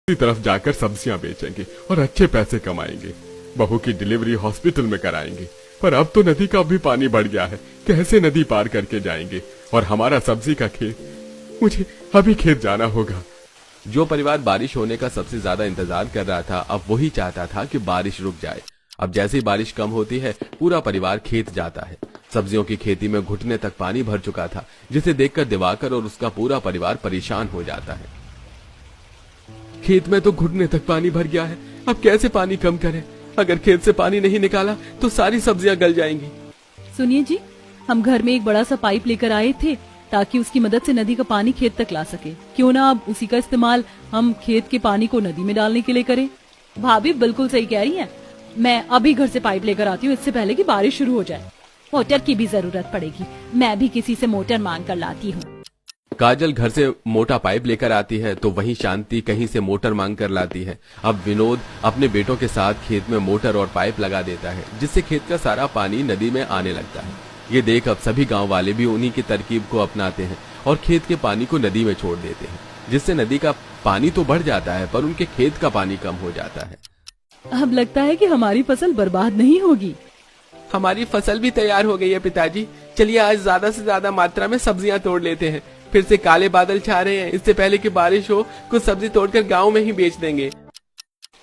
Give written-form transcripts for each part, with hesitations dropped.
दूसरी तरफ जाकर सब्जियां बेचेंगे और अच्छे पैसे कमाएंगे। बहू की डिलीवरी हॉस्पिटल में कराएंगे। पर अब तो नदी का भी पानी बढ़ गया है, कैसे नदी पार करके जाएंगे? और हमारा सब्जी का खेत, मुझे अभी खेत जाना होगा। जो परिवार बारिश होने का सबसे ज्यादा इंतजार कर रहा था, अब वही चाहता था कि बारिश रुक जाए। अब जैसे ही बारिश कम होती है, पूरा परिवार खेत जाता है। सब्जियों की खेती में घुटने तक पानी भर चुका था, जिसे देखकर दिवाकर और उसका पूरा परिवार परेशान हो जाता है। खेत में तो घुटने तक पानी भर गया है, अब कैसे पानी कम करें? अगर खेत से पानी नहीं निकाला तो सारी सब्जियां गल जाएंगी। सुनिए जी, हम घर में एक बड़ा सा पाइप लेकर आए थे ताकि उसकी मदद से नदी का पानी खेत तक ला सके। क्यों ना अब उसी का इस्तेमाल हम खेत के पानी को नदी में डालने के लिए करें। भाभी बिल्कुल सही कह रही हैं। मैं अभी घर से पाइप लेकर आती हूँ, इससे पहले कि बारिश शुरू हो जाए। मोटर की भी जरूरत पड़ेगी, मैं भी किसी से मोटर मांग कर लाती हूँ। काजल घर से मोटा पाइप लेकर आती है तो वहीं शांति कहीं से मोटर मांग कर लाती है। अब विनोद अपने बेटों के साथ खेत में मोटर और पाइप लगा देता है, जिससे खेत का सारा पानी नदी में आने लगता है। ये देख अब सभी गांव वाले भी उन्हीं की तरकीब को अपनाते हैं और खेत के पानी को नदी में छोड़ देते हैं, जिससे नदी का पानी तो बढ़ जाता है पर उनके खेत का पानी कम हो जाता है। अब लगता है कि हमारी फसल बर्बाद नहीं होगी। हमारी फसल भी तैयार हो गई है पिताजी। चलिए आज ज्यादा से ज्यादा मात्रा में सब्जियां तोड़ लेते हैं। फिर से काले बादल छा रहे हैं, इससे पहले कि बारिश हो कुछ सब्जी तोड़कर गांव में ही बेच देंगे।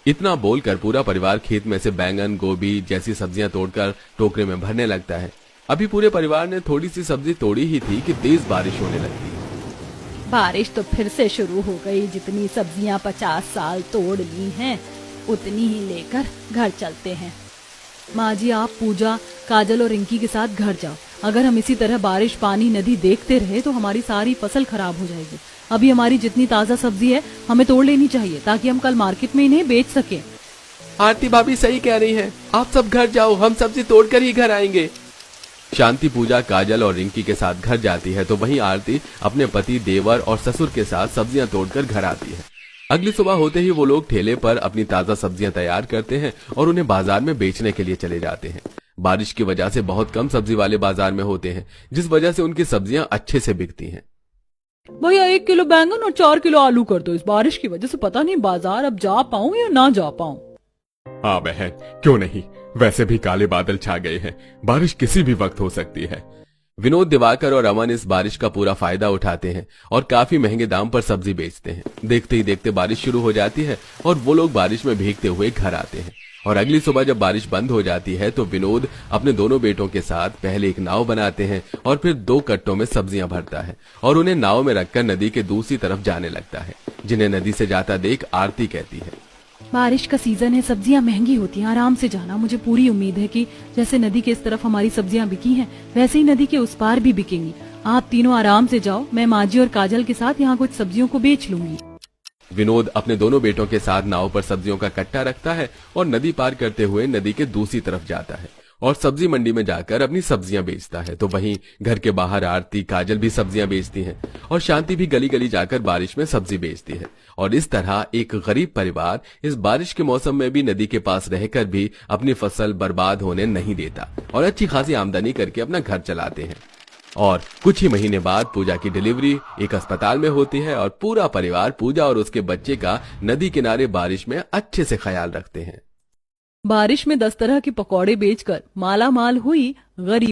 इतना बोलकर पूरा परिवार खेत में से बैंगन, गोभी जैसी सब्जियां तोड़कर टोकरे में भरने लगता है। अभी पूरे परिवार ने थोड़ी सी सब्जी तोड़ी ही थी कि तेज बारिश होने लगती है। बारिश तो फिर से शुरू हो गई। जितनी सब्जियां 50 साल तोड़ ली हैं, उतनी ही लेकर घर चलते हैं। माँ जी, आप पूजा, काजल और रिंकी के साथ घर जाओ। अगर हम इसी तरह बारिश, पानी, नदी देखते रहे तो हमारी सारी फसल खराब हो जाएगी। अभी हमारी जितनी ताजा सब्जी है हमें तोड़ लेनी चाहिए ताकि हम कल मार्केट में इन्हें बेच सकें। आरती भाभी सही कह रही हैं। आप सब घर जाओ, हम सब्जी तोड़कर ही घर आएंगे। शांति, पूजा, काजल और रिंकी के साथ घर जाती है तो वहीं आरती अपने पति, देवर और ससुर के साथ सब्जियां तोड़कर घर आती है। अगली सुबह होते ही वो लोग ठेले पर अपनी ताजा सब्जियां तैयार करते हैं और उन्हें बाजार में बेचने के लिए चले जाते हैं। बारिश की वजह से बहुत कम सब्जी वाले बाजार में होते हैं, जिस वजह से उनकी सब्जियां अच्छे से बिकती हैं। भैया 1 किलो बैंगन और 4 किलो आलू कर दो। इस बारिश की वजह से पता नहीं बाजार अब जा पाऊं या ना जा पाऊं। हाँ बहन, क्यों नहीं, वैसे भी काले बादल छा गए हैं, बारिश किसी भी वक्त हो सकती है। विनोद, दिवाकर और अमन इस बारिश का पूरा फायदा उठाते हैं और काफी महंगे दाम पर सब्जी बेचते हैं। देखते ही देखते बारिश शुरू हो जाती है और वो लोग बारिश में भीगते हुए घर आते हैं। और अगली सुबह जब बारिश बंद हो जाती है तो विनोद अपने दोनों बेटों के साथ पहले एक नाव बनाते हैं और फिर 2 कट्टों में सब्जियां भरता है और उन्हें नाव में रखकर नदी के दूसरी तरफ जाने लगता है। जिन्हें नदी से जाता देख आरती कहती है, बारिश का सीजन है, सब्जियां महंगी होती हैं, आराम से जाना। मुझे पूरी उम्मीद है कि जैसे नदी के इस तरफ हमारी सब्जियां बिकी हैं, वैसे ही नदी के उस पार भी बिकेंगी। आप तीनों आराम से जाओ, मैं माँ जी और काजल के साथ यहाँ कुछ सब्जियों को बेच लूंगी। विनोद अपने दोनों बेटों के साथ नाव पर सब्जियों का कट्टा रखता है और नदी पार करते हुए नदी के दूसरी तरफ जाता है और सब्जी मंडी में जाकर अपनी सब्जियां बेचता है। तो वहीं घर के बाहर आरती, काजल भी सब्जियां बेचती हैं और शांति भी गली गली जाकर बारिश में सब्जी बेचती है। और इस तरह एक गरीब परिवार इस बारिश के मौसम में भी नदी के पास रहकर भी अपनी फसल बर्बाद होने नहीं देता और अच्छी खासी आमदनी करके अपना घर चलाते हैं। और कुछ ही महीने बाद पूजा की डिलीवरी एक अस्पताल में होती है और पूरा परिवार पूजा और उसके बच्चे का नदी किनारे बारिश में अच्छे से ख्याल रखते हैं। बारिश में 10 तरह के पकौड़े बेचकर माला माल हुई गरीब